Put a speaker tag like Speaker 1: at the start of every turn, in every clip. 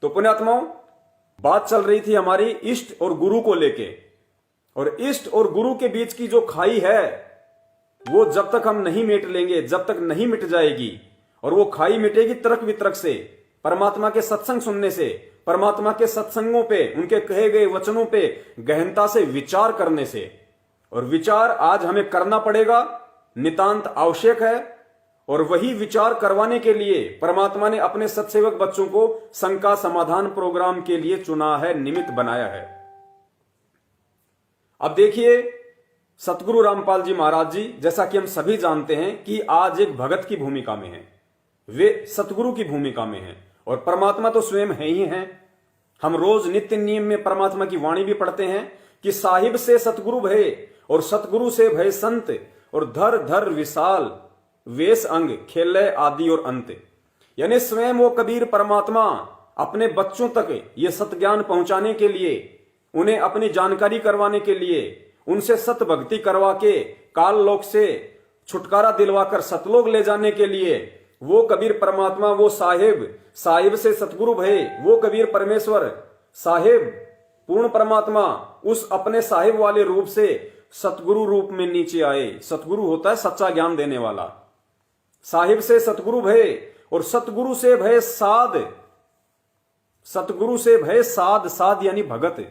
Speaker 1: तो पुण्यात्माओं, बात चल रही थी हमारी इष्ट और गुरु को लेके, और इष्ट और गुरु के बीच की जो खाई है वो जब तक हम नहीं मिट लेंगे, जब तक नहीं मिट जाएगी, और वो खाई मिटेगी तर्क वितर्क से, परमात्मा के सत्संग सुनने से, परमात्मा के सत्संगों पे, उनके कहे गए वचनों पे गहनता से विचार करने से। और विचार आज हमें करना पड़ेगा, नितांत आवश्यक है। और वही विचार करवाने के लिए परमात्मा ने अपने सत्सेवक बच्चों को शंका समाधान प्रोग्राम के लिए चुना है, निमित्त बनाया है। अब देखिए, सतगुरु रामपाल जी महाराज जी, जैसा कि हम सभी जानते हैं कि आज एक भगत की भूमिका में हैं, वे सतगुरु की भूमिका में हैं, और परमात्मा तो स्वयं है ही हैं। हम रोज नित्य नियम में परमात्मा की वाणी भी पढ़ते हैं कि साहिब से सतगुरु भय और सतगुरु से भय संत, और धर धर विशाल वेश अंग खेलय आदि और अंत। यानी स्वयं वो कबीर परमात्मा अपने बच्चों तक ये सत ज्ञान पहुंचाने के लिए, उन्हें अपनी जानकारी करवाने के लिए, उनसे सत भक्ति करवा के काल लोक से छुटकारा दिलवाकर सतलोक ले जाने के लिए, वो कबीर परमात्मा, वो साहिब से सतगुरु भय, वो कबीर परमेश्वर साहिब पूर्ण परमात्मा उस अपने साहिब वाले रूप से सतगुरु रूप में नीचे आए। सतगुरु होता है सच्चा ज्ञान देने वाला। साहिब से सतगुरु भय और सतगुरु से भय साध, सतगुरु से भय साध, साध यानी भगत।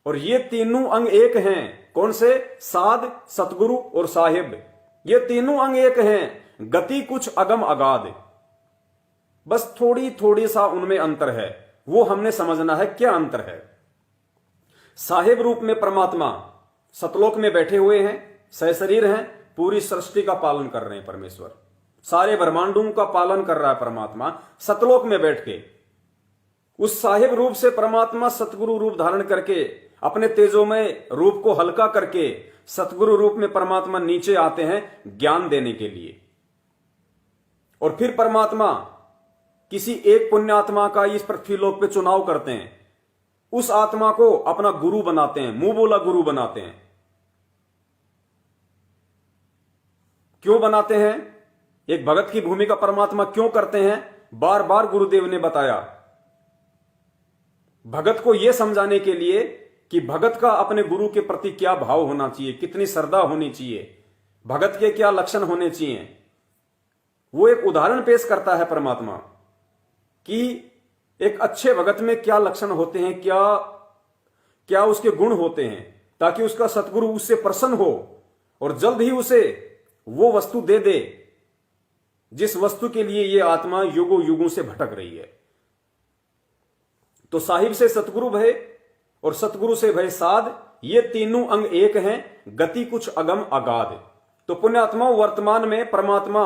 Speaker 1: और ये तीनों अंग एक हैं। कौन से? साध, सतगुरु और साहिब। ये तीनों अंग एक हैं। गति कुछ अगम अगाध, बस थोड़ी थोड़ी सा उनमें अंतर है, वो हमने समझना है क्या अंतर है। साहिब रूप में परमात्मा सतलोक में बैठे हुए हैं, सहशरीर हैं, पूरी सृष्टि का पालन कर रहे हैं परमेश्वर, सारे ब्रह्मांडों का पालन कर रहा है परमात्मा सतलोक में बैठ के। उस साहिब रूप से परमात्मा सतगुरु रूप धारण करके अपने तेजोमय रूप को हल्का करके सतगुरु रूप में परमात्मा नीचे आते हैं ज्ञान देने के लिए। और फिर परमात्मा किसी एक पुण्य आत्मा का इस पृथ्वीलोक पे चुनाव करते हैं, उस आत्मा को अपना गुरु बनाते हैं, मुंह बोला गुरु बनाते हैं। क्यों बनाते हैं? एक भगत की भूमिका परमात्मा क्यों करते हैं? बार बार गुरुदेव ने बताया, भगत को यह समझाने के लिए कि भगत का अपने गुरु के प्रति क्या भाव होना चाहिए, कितनी श्रद्धा होनी चाहिए, भगत के क्या लक्षण होने चाहिए। वो एक उदाहरण पेश करता है परमात्मा कि एक अच्छे भगत में क्या लक्षण होते हैं, क्या क्या उसके गुण होते हैं, ताकि उसका सतगुरु उससे प्रसन्न हो और जल्द ही उसे वो वस्तु दे दे जिस वस्तु के लिए ये आत्मा युगों युगों से भटक रही है। तो साहिब से सतगुरु भय और सतगुरु से भय साध, ये तीनों अंग एक हैं, गति कुछ अगम अगाध। तो पुण्यात्मा, वर्तमान में परमात्मा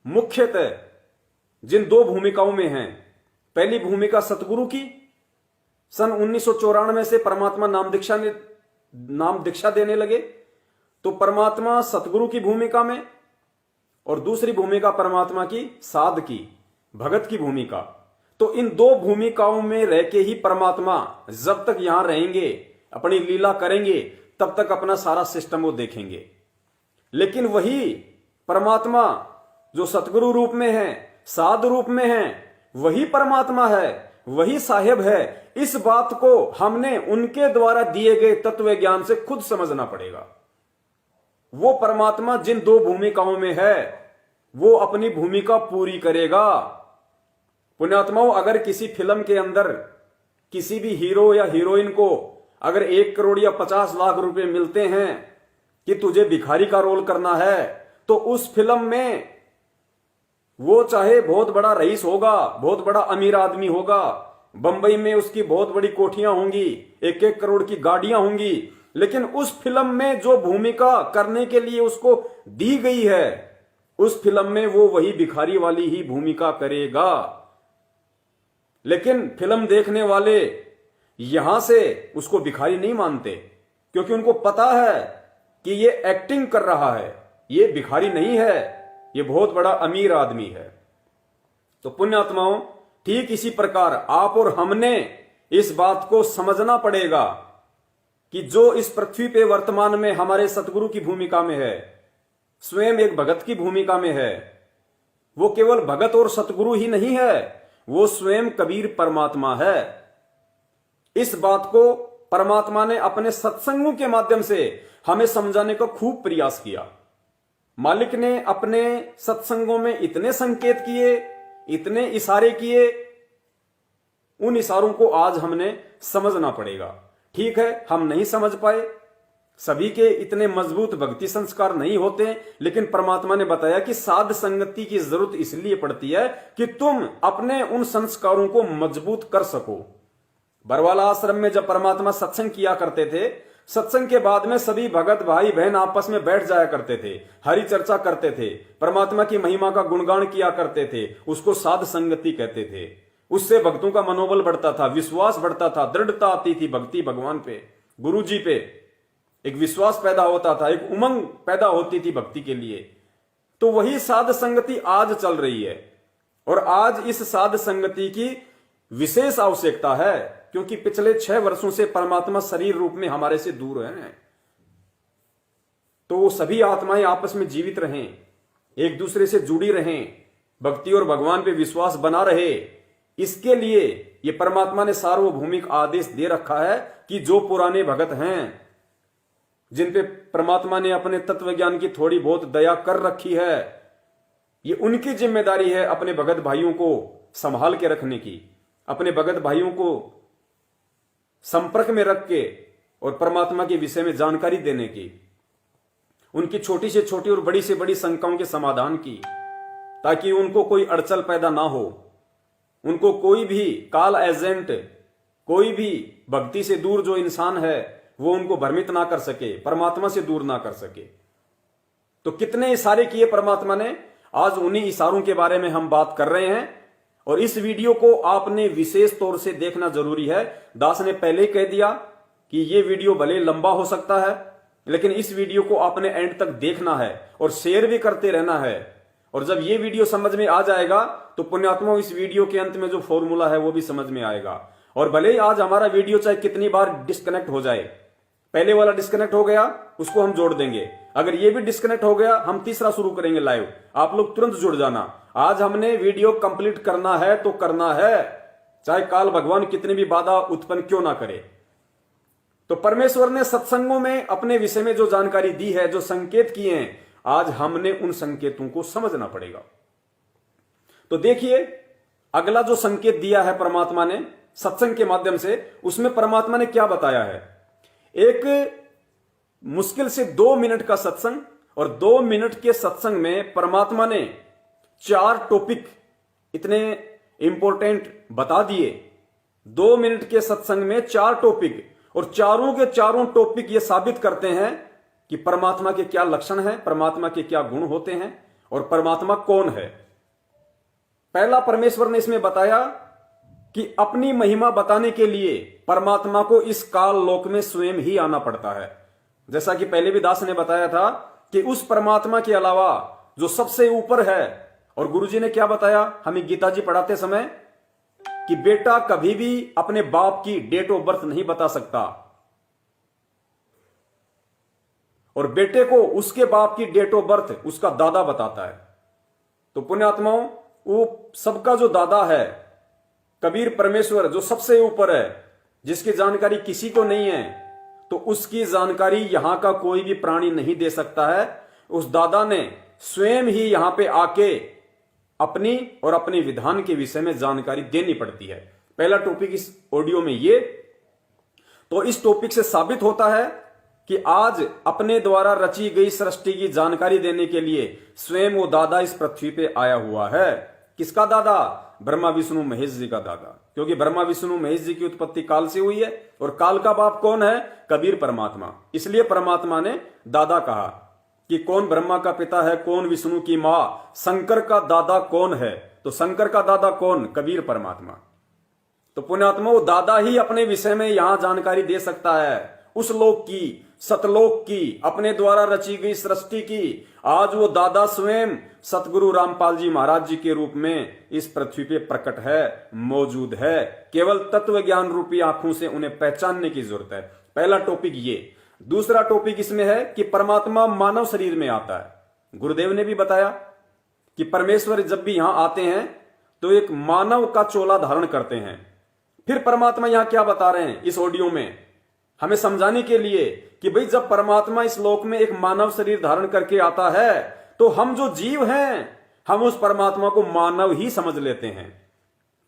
Speaker 1: मुख्यतः जिन दो भूमिकाओं में हैं, पहली भूमिका सतगुरु की, सन 1994 से परमात्मा नाम दीक्षा देने लगे, तो परमात्मा सतगुरु की भूमिका में, और दूसरी भूमिका परमात्मा की साध की, भगत की भूमिका। तो इन दो भूमिकाओं में रह के ही परमात्मा जब तक यहां रहेंगे, अपनी लीला करेंगे, तब तक अपना सारा सिस्टम वो देखेंगे। लेकिन वही परमात्मा जो सतगुरु रूप में है, साध रूप में है, वही परमात्मा है, वही साहिब है। इस बात को हमने उनके द्वारा दिए गए तत्व ज्ञान से खुद समझना पड़ेगा। वो परमात्मा जिन दो भूमिकाओं में है, वो अपनी भूमिका पूरी करेगा। पुण्यात्माओं, अगर किसी फिल्म के अंदर किसी भी हीरो या हीरोइन को अगर 1 करोड़ या 50 लाख रुपए मिलते हैं कि तुझे भिखारी का रोल करना है, तो उस फिल्म में वो चाहे बहुत बड़ा रईस होगा, बहुत बड़ा अमीर आदमी होगा, बंबई में उसकी बहुत बड़ी कोठियां होंगी, 1-1 करोड़ की गाड़ियां होंगी, लेकिन उस फिल्म में जो भूमिका करने के लिए उसको दी गई है, उस फिल्म में वो वही भिखारी वाली ही भूमिका करेगा। लेकिन फिल्म देखने वाले यहां से उसको भिखारी नहीं मानते, क्योंकि उनको पता है कि ये एक्टिंग कर रहा है, ये भिखारी नहीं है, ये बहुत बड़ा अमीर आदमी है। तो पुण्यात्माओं, ठीक इसी प्रकार आप और हमने इस बात को समझना पड़ेगा कि जो इस पृथ्वी पे वर्तमान में हमारे सतगुरु की भूमिका में है, स्वयं एक भगत की भूमिका में है, वो केवल भगत और सतगुरु ही नहीं है, वो स्वयं कबीर परमात्मा है। इस बात को परमात्मा ने अपने सत्संगों के माध्यम से हमें समझाने का खूब प्रयास किया। मालिक ने अपने सत्संगों में इतने संकेत किए, इतने इशारे किए, उन इशारों को आज हमने समझना पड़ेगा। ठीक है, हम नहीं समझ पाए, सभी के इतने मजबूत भक्ति संस्कार नहीं होते, लेकिन परमात्मा ने बताया कि साध संगति की जरूरत इसलिए पड़ती है कि तुम अपने उन संस्कारों को मजबूत कर सको। बरवाला आश्रम में जब परमात्मा सत्संग किया करते थे, सत्संग के बाद में सभी भगत भाई बहन आपस में बैठ जाया करते थे, हरि चर्चा करते थे, परमात्मा की महिमा का गुणगान किया करते थे। उसको साध संगति कहते थे। उससे भक्तों का मनोबल बढ़ता था, विश्वास बढ़ता था, दृढ़ता आती थी भक्ति भगवान पे, गुरु जी पे। एक विश्वास पैदा होता था, एक उमंग पैदा होती थी भक्ति के लिए। तो वही साध संगति आज चल रही है, और आज इस साध संगति की विशेष आवश्यकता है, क्योंकि पिछले 6 वर्षों से परमात्मा शरीर रूप में हमारे से दूर है। तो वो सभी आत्माएं आपस में जीवित रहें, एक दूसरे से जुड़ी रहें, भक्ति और भगवान पे विश्वास बना रहे। इसके लिए ये परमात्मा ने सार्वभौमिक आदेश दे रखा है कि जो पुराने भगत हैं, जिन पे परमात्मा ने अपने तत्व ज्ञान की थोड़ी बहुत दया कर रखी है, ये उनकी जिम्मेदारी है अपने भगत भाइयों को संभाल के रखने की, अपने भगत भाइयों को संपर्क में रख के और परमात्मा के विषय में जानकारी देने की, उनकी छोटी से छोटी और बड़ी से बड़ी शंकाओं के समाधान की, ताकि उनको कोई अड़चन पैदा ना हो, उनको कोई भी काल एजेंट, कोई भी भक्ति से दूर जो इंसान है वो उनको भ्रमित ना कर सके, परमात्मा से दूर ना कर सके। तो कितने इशारे किए परमात्मा ने, आज उन्हीं इशारों के बारे में हम बात कर रहे हैं। और इस वीडियो को आपने विशेष तौर से देखना जरूरी है। दास ने पहले ही कह दिया कि ये वीडियो भले लंबा हो सकता है, लेकिन इस वीडियो को आपने एंड तक देखना है और शेयर भी करते रहना है। और जब ये वीडियो समझ में आ जाएगा तो पुण्यात्मा इस वीडियो के अंत में जो फॉर्मूला है वो भी समझ में आएगा। और भले ही आज हमारा वीडियो चाहे कितनी बार डिस्कनेक्ट हो जाए, पहले वाला डिस्कनेक्ट हो गया उसको हम जोड़ देंगे, अगर ये भी डिस्कनेक्ट हो गया हम तीसरा शुरू करेंगे लाइव, आप लोग तुरंत जुड़ जाना। आज हमने वीडियो कंप्लीट करना है तो करना है, चाहे काल भगवान कितनी भी बाधा उत्पन्न क्यों ना करे। तो परमेश्वर ने सत्संगों में अपने विषय में जो जानकारी दी है, जो संकेत किए हैं, आज हमने उन संकेतों को समझना पड़ेगा। तो देखिए, अगला जो संकेत दिया है परमात्मा ने सत्संग के माध्यम से, उसमें परमात्मा ने क्या बताया है। एक मुश्किल से 2 मिनट का सत्संग, और 2 मिनट के सत्संग में परमात्मा ने 4 टॉपिक इतने इंपॉर्टेंट बता दिए। 2 मिनट के सत्संग में 4 टॉपिक, और चारों के चारों टॉपिक ये साबित करते हैं कि परमात्मा के क्या लक्षण हैं, परमात्मा के क्या गुण होते हैं, और परमात्मा कौन है। पहला परमेश्वर ने इसमें बताया कि अपनी महिमा बताने के लिए परमात्मा को इस काल लोक में स्वयं ही आना पड़ता है। जैसा कि पहले भी दास ने बताया था कि उस परमात्मा के अलावा जो सबसे ऊपर है, और गुरुजी ने क्या बताया हमें गीता जी पढ़ाते समय, कि बेटा कभी भी अपने बाप की डेट ऑफ बर्थ नहीं बता सकता, और बेटे को उसके बाप की डेट ऑफ बर्थ उसका दादा बताता है। तो पुण्यात्माओं, वो सबका जो दादा है कबीर परमेश्वर, जो सबसे ऊपर है, जिसकी जानकारी किसी को नहीं है, तो उसकी जानकारी यहां का कोई भी प्राणी नहीं दे सकता है। उस दादा ने स्वयं ही यहां पे आके अपनी और अपने विधान के विषय में जानकारी देनी पड़ती है। पहला टॉपिक इस ऑडियो में ये। तो इस टॉपिक से साबित होता है कि आज अपने द्वारा रची गई सृष्टि की जानकारी देने के लिए स्वयं वो दादा इस पृथ्वी पे आया हुआ है। किसका दादा? ब्रह्मा विष्णु महेश जी का दादा, क्योंकि ब्रह्मा विष्णु महेश जी की उत्पत्ति काल से हुई है, और काल का बाप कौन है? कबीर परमात्मा। इसलिए परमात्मा ने दादा कहा कि कौन ब्रह्मा का पिता है, कौन विष्णु की मां, शंकर का दादा कौन है? तो शंकर का दादा कौन? कबीर परमात्मा। तो पुण्यात्मा, वो दादा ही अपने विषय में यहां जानकारी दे सकता है, उस लोक की, सतलोक की, अपने द्वारा रची गई सृष्टि की। आज वो दादा स्वयं सतगुरु रामपाल जी महाराज जी के रूप में इस पृथ्वी पे प्रकट है, मौजूद है। केवल तत्व ज्ञान रूपी आंखों से उन्हें पहचानने की जरूरत है। पहला टॉपिक ये। दूसरा टॉपिक इसमें है कि परमात्मा मानव शरीर में आता है। गुरुदेव ने भी बताया कि परमेश्वर जब भी यहां आते हैं तो एक मानव का चोला धारण करते हैं। फिर परमात्मा यहां क्या बता रहे हैं इस ऑडियो में, हमें समझाने के लिए कि भाई जब परमात्मा इस लोक में एक मानव शरीर धारण करके आता है तो हम जो जीव हैं हम उस परमात्मा को मानव ही समझ लेते हैं।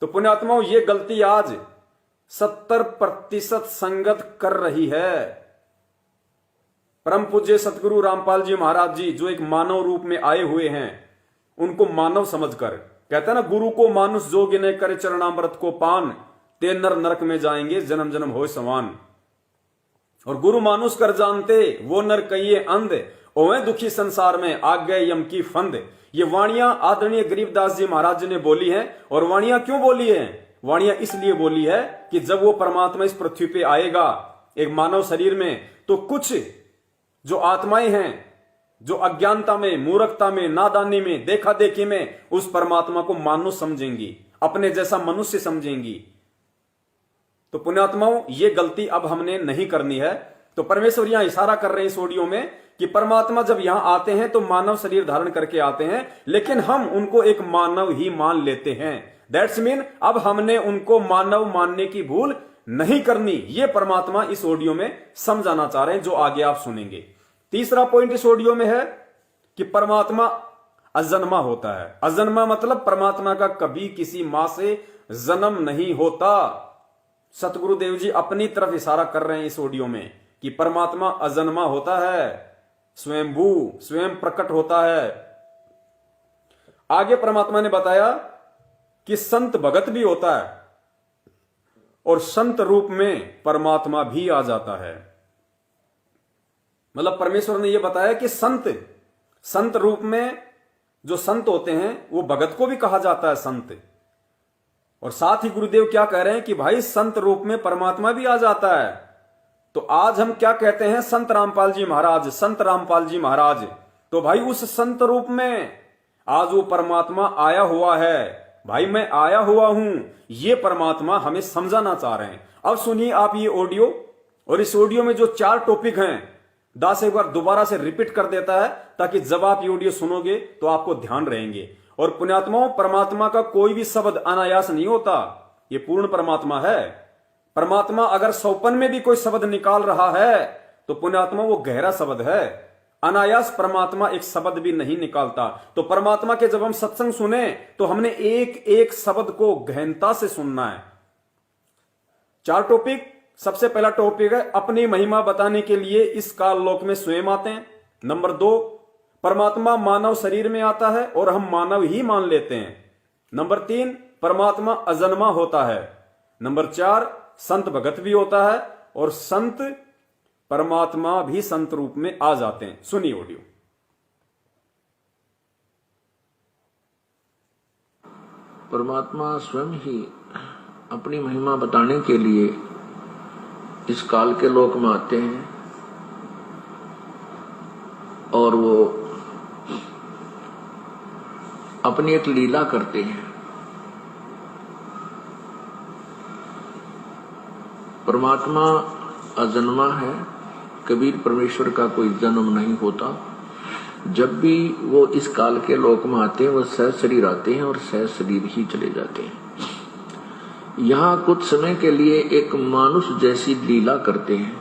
Speaker 1: तो पुण्यात्माओं, ये गलती आज 70% संगत कर रही है। परम पूज्य सतगुरु रामपाल जी महाराज जी जो एक मानव रूप में आए हुए हैं, उनको मानव समझकर, कहते हैं ना, गुरु को मानुष जोग ने करे चरणामृत को पान, ते नर नरक में जाएंगे जन्म जन्म होए समान। और गुरु मानुष कर जानते वो नर कहिए अंध, ओए दुखी संसार में आग गए यम की फंद। ये वाणियां आदरणीय गरीबदास जी महाराज जी ने बोली हैं। और वाणियां क्यों बोली हैं? वाणियां इसलिए बोली है कि जब वो परमात्मा इस पृथ्वी पे आएगा एक मानव शरीर में, तो कुछ जो आत्माएं हैं जो अज्ञानता में, मूर्खता में, नादानी में, देखा देखी में उस परमात्मा को मानुष समझेंगी, अपने जैसा मनुष्य समझेंगी। तो पुण्यात्माओं, ये गलती अब हमने नहीं करनी है। तो परमेश्वर यहां इशारा कर रहे हैं इस ऑडियो में कि परमात्मा जब यहां आते हैं तो मानव शरीर धारण करके आते हैं, लेकिन हम उनको एक मानव ही मान लेते हैं। दैट्स मीन अब हमने उनको मानव मानने की भूल नहीं करनी। ये परमात्मा इस ऑडियो में समझाना चाह रहे हैं, जो आगे आप सुनेंगे। तीसरा पॉइंट इस ऑडियो में है कि परमात्मा अजन्मा होता है। अजन्मा मतलब परमात्मा का कभी किसी मां से जन्म नहीं होता। सतगुरुदेव जी अपनी तरफ इशारा कर रहे हैं इस ऑडियो में कि परमात्मा अजन्मा होता है, स्वयंभू, स्वयं प्रकट होता है। आगे परमात्मा ने बताया कि संत भगत भी होता है और संत रूप में परमात्मा भी आ जाता है। मतलब परमेश्वर ने यह बताया कि संत रूप में जो संत होते हैं वो भगत को भी कहा जाता है संत। और साथ ही गुरुदेव क्या कह रहे हैं कि भाई संत रूप में परमात्मा भी आ जाता है। तो आज हम क्या कहते हैं? संत रामपाल जी महाराज, संत रामपाल जी महाराज। तो भाई उस संत रूप में आज वो परमात्मा आया हुआ है। भाई मैं आया हुआ हूं, ये परमात्मा हमें समझाना चाह रहे हैं। अब सुनिए आप ये ऑडियो, और इस ऑडियो में जो 4 टॉपिक हैं दास एक बार दोबारा से रिपीट कर देता है ताकि जब आप ये ऑडियो सुनोगे तो आपको ध्यान रहेंगे। और पुण्यात्माओं, परमात्मा का कोई भी शब्द अनायास नहीं होता, ये पूर्ण परमात्मा है। परमात्मा अगर सौपन में भी कोई शब्द निकाल रहा है तो पुण्यात्मा वो गहरा शब्द है। अनायास परमात्मा एक शब्द भी नहीं निकालता। तो परमात्मा के जब हम सत्संग सुने तो हमने एक एक शब्द को गहनता से सुनना है। 4 टॉपिक। सबसे पहला टॉपिक है अपनी महिमा बताने के लिए इस काल लोक में स्वयं आते हैं। नंबर 2, परमात्मा मानव शरीर में आता है और हम मानव ही मान लेते हैं। नंबर 3, परमात्मा अजन्मा होता है। नंबर 4, संत भगत भी होता है और संत परमात्मा भी संत रूप में आ जाते हैं। सुनिए ऑडियो।
Speaker 2: परमात्मा स्वयं ही अपनी महिमा बताने के लिए इस काल के लोक में आते हैं और वो अपनी एक लीला करते हैं। परमात्मा अजन्मा है, कभी परमेश्वर का कोई जन्म नहीं होता। जब भी वो इस काल के लोक में आते हैं वो सहज शरीर आते हैं और सहज शरीर ही चले जाते हैं। यहाँ कुछ समय के लिए एक मानुष जैसी लीला करते हैं,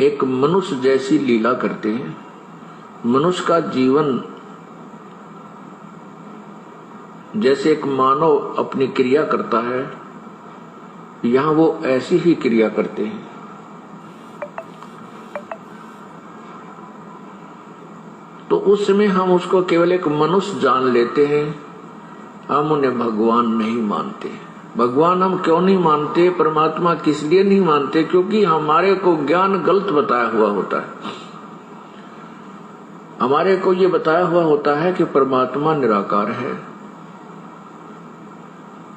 Speaker 2: एक मनुष्य जैसी लीला करते हैं। मनुष्य का जीवन जैसे एक मानव अपनी क्रिया करता है, यहाँ वो ऐसी ही क्रिया करते हैं। तो उस समय हम उसको केवल एक मनुष्य जान लेते हैं, हम उन्हें भगवान नहीं मानते। भगवान हम क्यों नहीं मानते, परमात्मा किस लिए नहीं मानते? क्योंकि हमारे को ज्ञान गलत बताया हुआ होता है। हमारे को ये बताया हुआ होता है कि परमात्मा निराकार है,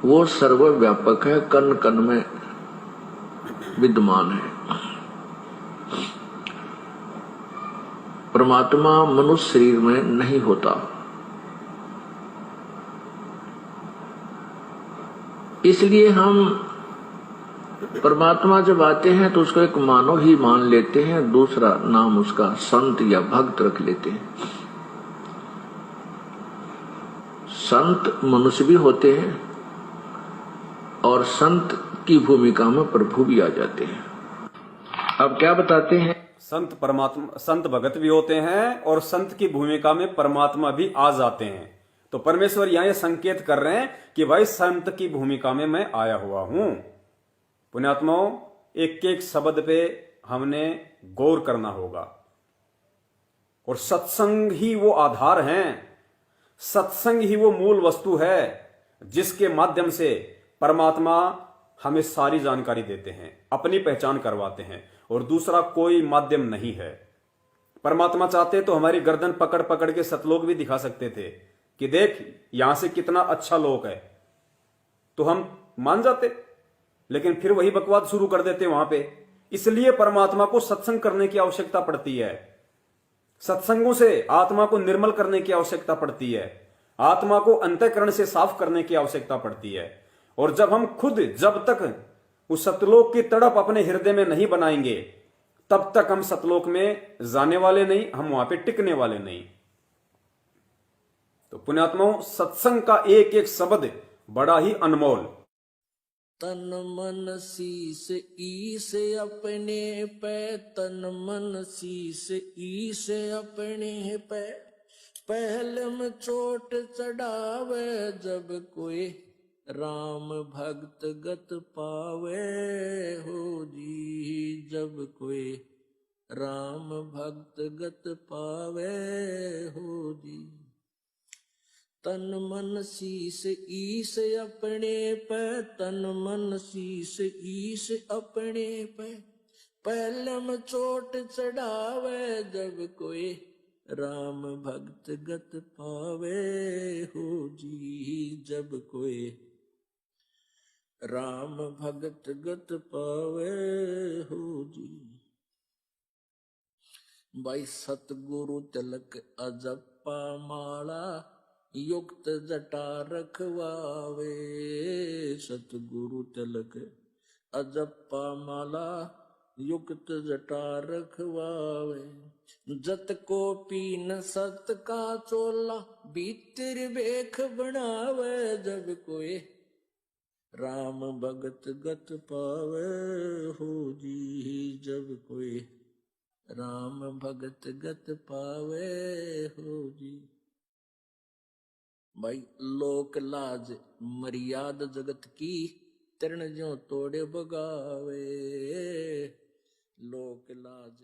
Speaker 2: वो सर्वव्यापक है, कण कण में विद्यमान है। परमात्मा मनुष्य शरीर में नहीं होता। इसलिए हम परमात्मा जब आते हैं तो उसको एक मानव ही मान लेते हैं, दूसरा नाम उसका संत या भक्त रख लेते हैं। संत मनुष्य भी होते हैं और संत की भूमिका में प्रभु भी आ जाते हैं। अब क्या बताते हैं,
Speaker 1: संत परमात्मा, संत भगत भी होते हैं और संत की भूमिका में परमात्मा भी आ जाते हैं। तो परमेश्वर यहां ये संकेत कर रहे हैं कि भाई संत की भूमिका में मैं आया हुआ हूं। पुण्यात्माओं, एक एक शब्द पे हमने गौर करना होगा और सत्संग ही वो आधार है, सत्संग ही वो मूल वस्तु है जिसके माध्यम से परमात्मा हमें सारी जानकारी देते हैं, अपनी पहचान करवाते हैं और दूसरा कोई माध्यम नहीं है। परमात्मा चाहते तो हमारी गर्दन पकड़ पकड़ के सतलोक भी दिखा सकते थे कि देख यहां से कितना अच्छा लोक है, तो हम मान जाते, लेकिन फिर वही बकवाद शुरू कर देते वहां पे। इसलिए परमात्मा को सत्संग करने की आवश्यकता पड़ती है, सत्संगों से आत्मा को निर्मल करने की आवश्यकता पड़ती है, आत्मा को अंतःकरण से साफ करने की आवश्यकता पड़ती है। और जब हम खुद जब तक उस सतलोक की तड़प अपने हृदय में नहीं बनाएंगे तब तक हम सतलोक में जाने वाले नहीं, हम वहां पे टिकने वाले नहीं। तो पुण्यात्माओं, सत्संग का एक एक शब्द बड़ा ही अनमोल।
Speaker 3: तन मन शीस ईस अपने पे, तन मन शीस ईस अपने पे, पहले में चोट चढ़ावे जब कोई राम भक्त गत पावे हो जी, जब कोई राम भक्त गत पावे हो जी। तन मन शीस ईस अपने पे, तन मन शीस ईस अपने पे, पहलम चोट चढ़ावे जब कोई राम भक्त गत पावे हो जी, जब कोई राम भगत गत पावे हो जी। भाई सतगुरु तिलक अजप्पा माला, युक्त जटा रखवावे, सतगुरु तिलक अजप्पा माला, युक्त जटा रखवावे। जत को पीन सत का चोला, भीतर बेख बनावे जब कोई राम भगत गत पावे हो जी, जब कोई राम भगत गत पावे हो जी। भाई लोक लाज मर्याद जगत की, तरण ज्यों तोड़े बगावे, लोक लाज